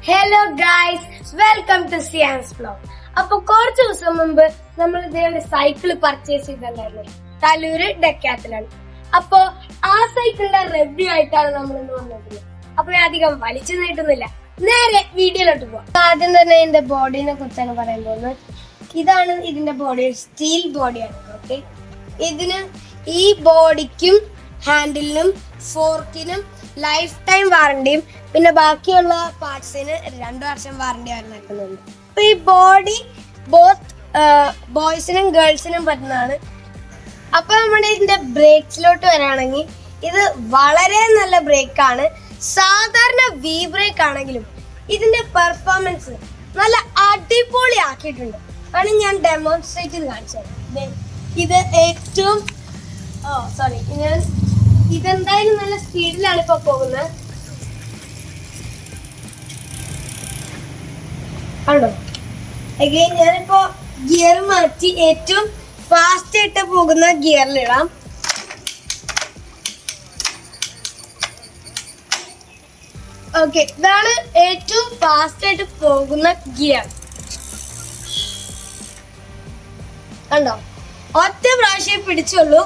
Hello guys, welcome to Siyan's vlog. അപ്പൊ കുറച്ച് ദിവസം മുമ്പ് നമ്മൾ ഇതേ സൈക്കിൾ പർച്ചേസ് ചെയ്തിട്ടുണ്ടായിരുന്നു, തലൂര് ഡെക്കാത്തലാണ്. അപ്പൊ ആ സൈക്കിളിന്റെ റിവ്യൂ ആയിട്ടാണ് നമ്മൾ ഇന്ന് വന്നത്. അപ്പൊ അധികം വലിച്ചു നീട്ടുന്നില്ല, നേരെ വീഡിയോയിലോട്ട് പോവാം. ആദ്യം തന്നെ ഇതിന്റെ ബോഡിനെ കുറിച്ചാണ് പറയാൻ പോകുന്നത്. ഇതാണ് ഇതിന്റെ ബോഡി, സ്റ്റീൽ ബോഡിയാണ്. ഓക്കെ, ഇതിന് ഈ ബോഡിക്കും ഹാൻഡിലിനും ഫോർക്കിനും ലൈഫ് ടൈം വാറണ്ടിയും പിന്നെ ബാക്കിയുള്ള പാർട്സിന് 2 വർഷം വാറണ്ടി വരുന്നുണ്ട്. അപ്പൊ ഈ ബോഡി ബോത്ത് ബോയ്സിനും ഗേൾസിനും പറ്റുന്നതാണ്. അപ്പൊ നമ്മുടെ ഇതിന്റെ ബ്രേക്സിലോട്ട് വരാണെങ്കിൽ ഇത് വളരെ നല്ല ബ്രേക്കാണ്. സാധാരണ വി ബ്രേക്ക് ആണെങ്കിലും ഇതിന്റെ പെർഫോമൻസ് നല്ല അടിപൊളി ആക്കിയിട്ടുണ്ട്. ആണ് ഞാൻ ഡെമോൺസ്ട്രേറ്റ് ചെയ്ത് കാണിച്ചത്. ഇത് ഏറ്റവും ഞാൻ ഇതെന്തായാലും നല്ല സ്പീഡിലാണ് ഇപ്പൊ പോകുന്നത്. ആണോ? അഗൈൻ ഞാനിപ്പോ ഗിയർ മാറ്റി ഏറ്റവും ഫാസ്റ്റ് ആയിട്ട് പോകുന്ന ഗിയറിലിടാം. ഓക്കെ, ഇതാണ് ഏറ്റവും ഫാസ്റ്റ് ആയിട്ട് പോകുന്ന ഗിയർ. കണ്ടോ? ഒറ്റ പ്രാവശ്യം പിടിച്ചുള്ളൂ.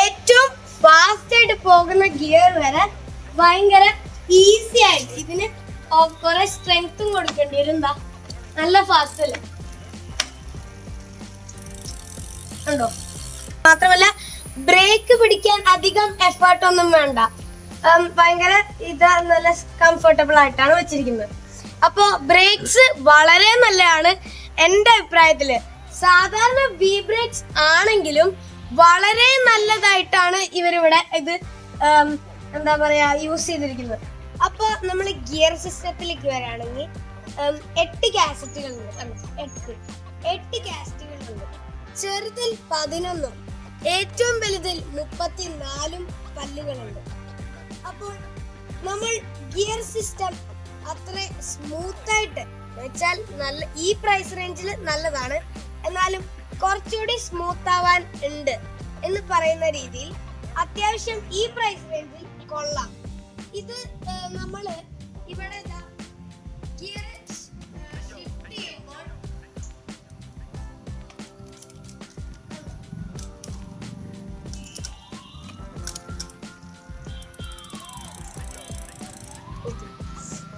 ഏറ്റവും ഫാസ്റ്റ് ആയിട്ട് പോകുന്ന ഗിയർ വരെ ഭയങ്കര ഈസി ആയിട്ട്. ഇതിന് കുറെ സ്ട്രെങ്ത്തും കൊടുക്കേണ്ടി വരും. എന്താ നല്ല ഫാസ്റ്റ് അല്ലേ? കണ്ടോ? മാത്രമല്ല ബ്രേക്ക് പിടിക്കാൻ അധികം എഫേർട്ട് ഒന്നും വേണ്ട. ഭയങ്കര ഇത് നല്ല കംഫർട്ടബിൾ ആയിട്ടാണ് വെച്ചിരിക്കുന്നത്. അപ്പൊ ബ്രേക്സ് വളരെ നല്ലതാണ് എന്റെ അഭിപ്രായത്തില്. സാധാരണ വി ബ്രേക്സ് ആണെങ്കിലും വളരെ നല്ലതായിട്ടാണ് ഇവരിവിടെ ഇത് എന്താ പറയാ യൂസ് ചെയ്തിരിക്കുന്നത്. അപ്പൊ നമ്മൾ ഗിയർ സിസ്റ്റത്തിലേക്ക് വരാണെങ്കിൽ 8 കാസറ്റുകളുണ്ട്. 8 കാസറ്റുകളുണ്ട്. ചെറുതിൽ 11ഉം ഏറ്റവും വലുതിൽ 34 പല്ലുകളുണ്ട്. അപ്പോൾ നമ്മൾ ഗിയർ സിസ്റ്റം അത്ര സ്മൂത്ത് ആയിട്ട് വെച്ചാൽ നല്ല ഈ പ്രൈസ് റേഞ്ചിൽ നല്ലതാണ്. എന്നാലും കുറച്ചുകൂടി സ്മൂത്ത് ആവാൻ ഉണ്ട് എന്ന് പറയുന്ന രീതിയിൽ അത്യാവശ്യം ഈ പ്രൈസ് റേഞ്ചിൽ കൊള്ളാം. ഇത് നമ്മള് ഇവിടെ ഗിയർ ഷിഫ്റ്റ് ചെയ്യുമ്പോൾ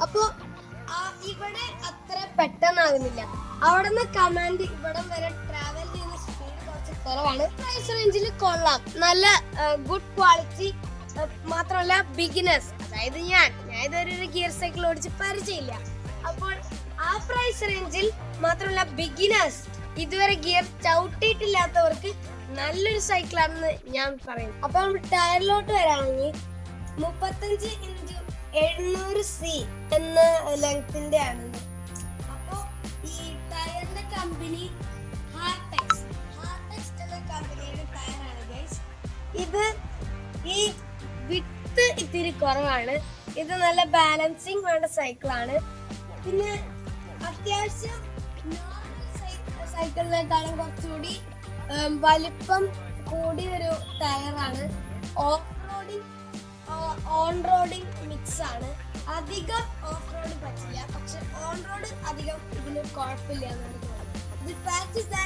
അപ്പോ ഇവിടെ അത്ര പെട്ടെന്നാകുന്നില്ല. അവിടുന്ന് കമാൻഡ് ഇവിടം വരെ ട്രാവൽ ചെയ്യുന്ന സ്പീഡ് കുറച്ച് കുറവാണ്. പ്രൈസ് റേഞ്ചിൽ കൊള്ളാം, നല്ല ഗുഡ് ക്വാളിറ്റി. മാത്രമല്ല ബിഗിനേഴ്സ്, അതായത് ഞാൻ ഇതൊരു ഗിയർ സൈക്കിൾ ഓടിച്ച് പരിചയമില്ല. അപ്പോൾ ആ പ്രൈസ് റേഞ്ചിൽ മാത്രമല്ല ബിഗിനേഴ്സ്, ഇതുവരെ ഗിയർ ചവിട്ടിയിട്ടില്ലാത്തവർക്ക് നല്ലൊരു സൈക്കിളാണെന്ന് ഞാൻ പറയും. അപ്പൊ ടയറിലോട്ട് വരാണെങ്കിൽ 35x700C എന്ന ലെങ്ത്തിന്റെ ആണ്. അപ്പോ ഈ ടയറിന്റെ കമ്പനി ഹാർടെക്സ് എന്ന കമ്പനിയുടെ ടയറാണ് ഗൈസ്. ഇത് ഈ വിത്ത് ഇത്തിരി കുറവാണ്. ഇത് നല്ല ബാലൻസിങ് വേണ്ട സൈക്കിളാണ്. പിന്നെ അത്യാവശ്യം സൈക്കിളിനേക്കാളും കുറച്ചുകൂടി വലിപ്പം കൂടിയ ഒരു ടയറാണ്. ഓൺ റോഡിങ് മിക്സ് ആണ്. അധികം ഓഫ് റോഡ് പറ്റില്ല, പക്ഷെ ഓൺ റോഡ് അധികം ഇതിന് കുഴപ്പമില്ല എന്നാണ് തോന്നുന്നത്.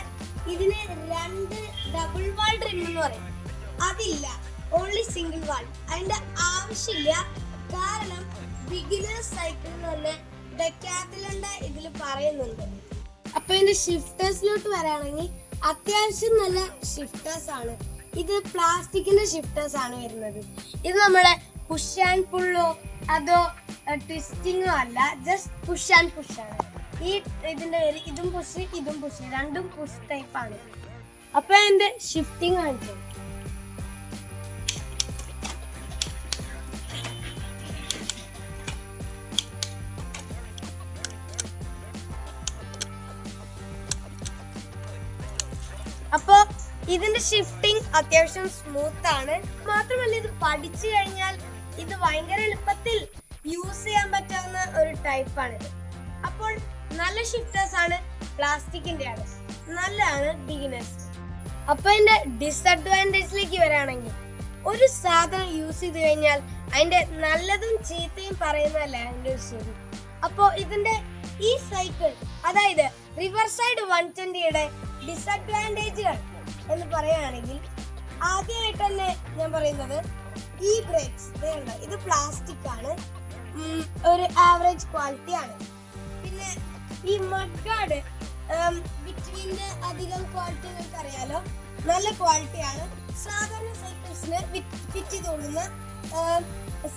ഇതിന് 2 ഡബിൾ വാൾ ട്രിം എന്ന് പറയും, അതില്ല. ഓൺലി സിംഗിൾ വാൾ. അതിന്റെ ആവശ്യമില്ല. കാരണം ബിഗിനേഴ്സ് സൈക്കിൾ തന്നെ ഡെക്കാത്തലന്റെ ഇതിൽ പറയുന്നുണ്ട്. അപ്പൊ ഇതിന്റെ ഷിഫ്റ്റേഴ്സിലോട്ട് വരാണെങ്കിൽ അത്യാവശ്യം നല്ല ഷിഫ്റ്റേഴ്സ് ആണ്. ഇത് പ്ലാസ്റ്റിക്കിന്റെ ഷിഫ്റ്റേഴ്സ് ആണ് വരുന്നത്. ഇത് നമ്മുടെ പുഷ് ആൻഡ് പുള്ളോ അതോ ട്വിസ്റ്റിങ്ങോ അല്ല, ജസ്റ്റ് പുഷ് ആൻഡ് പുഷ് ആണ്. ഈ ഇതിന്റെ പേര് ഇതും പുഷ് രണ്ടും പുഷ് ടൈപ്പ് ആണ്. അപ്പൊ അതിന്റെ ഷിഫ്റ്റിംഗ് കാണിച്ചു. അപ്പൊ ഇതിന്റെ ഷിഫ്റ്റിംഗ് അത്യാവശ്യം സ്മൂത്ത് ആണ്. മാത്രമല്ല ഇത് പഠിച്ചു കഴിഞ്ഞാൽ ഇത് ഭയങ്കര എളുപ്പത്തിൽ യൂസ് ചെയ്യാൻ പറ്റാവുന്ന ഒരു ടൈപ്പാണിത്. അപ്പോൾ നല്ല ഷിഫ്റ്റേഴ്സ് ആണ്, പ്ലാസ്റ്റിക്കിന്റെ ആണ്, നല്ലതാണ് ബിഗിനേഴ്സ്. അപ്പൊ ഇതിന്റെ ഡിസഡ്വാൻറ്റേജിലേക്ക് വരാണെങ്കിൽ ഒരു സാധനം യൂസ് ചെയ്ത് കഴിഞ്ഞാൽ അതിന്റെ നല്ലതും ചീത്തയും പറയുന്നതല്ല അതിന്റെ ഒരു ശരി. അപ്പോ ഇതിന്റെ ഈ സൈക്കിൾ, അതായത് റിവർ സൈഡ് 120യുടെ ഡിസഡ്വാൻറ്റേജുകൾ എന്ന് പറയുകയാണെങ്കിൽ ആദ്യമായിട്ട് തന്നെ ഞാൻ പറയുന്നത് ഈ ബ്രേക്സ് ഇത് പ്ലാസ്റ്റിക് ആണ്, ഒരു ആവറേജ് ക്വാളിറ്റി ആണ്. പിന്നെ ഈ മഡ് ഗാർഡ് ബിറ്റ്വീന്റെ അധികം ക്വാളിറ്റി നിങ്ങൾക്ക് അറിയാലോ, നല്ല ക്വാളിറ്റി ആണ്. സാധാരണ സൈക്കിൾസിന് ഫിറ്റ് ചെയ്ത് കൊടുക്കുന്ന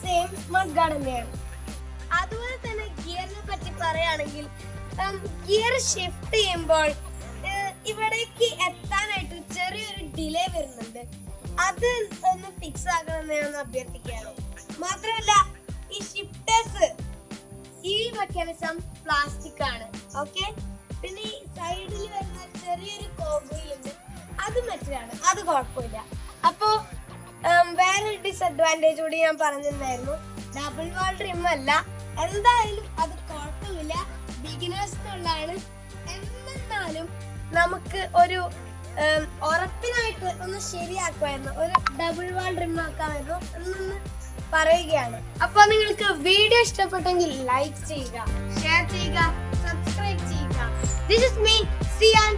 സെയിം മഡ് ഗാർഡ് തന്നെയാണ്. അതുപോലെ തന്നെ ഗിയറിനെ പറ്റി പറയുകയാണെങ്കിൽ ഗിയർ ഷിഫ്റ്റ് ചെയ്യുമ്പോൾ ഇവിടേക്ക് എത്താനായിട്ട് ചെറിയൊരു ഡിലേ വരുന്നുണ്ട്. അത് ഒന്ന് ഫിക്സ് ആക്കണമെന്ന് ഞാൻ അഭ്യർത്ഥിക്കുകയാണ്. മാത്രമല്ല ഈ ഷിഫ്റ്റേഴ്സ്, ഈ മെക്കാനിസം പ്ലാസ്റ്റിക് ആണ്. ഓക്കെ, പിന്നെ ഈ സൈഡിൽ വരുന്ന ചെറിയൊരു കോബിലുണ്ട്, അത് മെറ്റലാണ്, അത് കുഴപ്പമില്ല. അപ്പോ വേറൊരു ഡിസഡ്വാൻറ്റേജ് കൂടി ഞാൻ പറഞ്ഞിട്ടുണ്ടായിരുന്നു, ഡബിൾ വാൾ റിം അല്ല. എന്തായാലും അത് കുഴപ്പമില്ല, ബിഗിനേഴ്സിനുള്ളതാണ്. എന്നിരുന്നാലും നമുക്ക് ഒരു ഉറപ്പിനായിട്ട് ഒന്ന് ശരിയാക്കുമായിരുന്നു, ഒരു ഡബിൾ വാൾ റിം ആക്കാമായിരുന്നു എന്നൊന്ന് പറയുകയാണ്. അപ്പൊ നിങ്ങൾക്ക് വീഡിയോ ഇഷ്ടപ്പെട്ടെങ്കിൽ ലൈക്ക് ചെയ്യുക, ഷെയർ ചെയ്യുക, സബ്സ്ക്രൈബ് ചെയ്യുക. This is me cyan.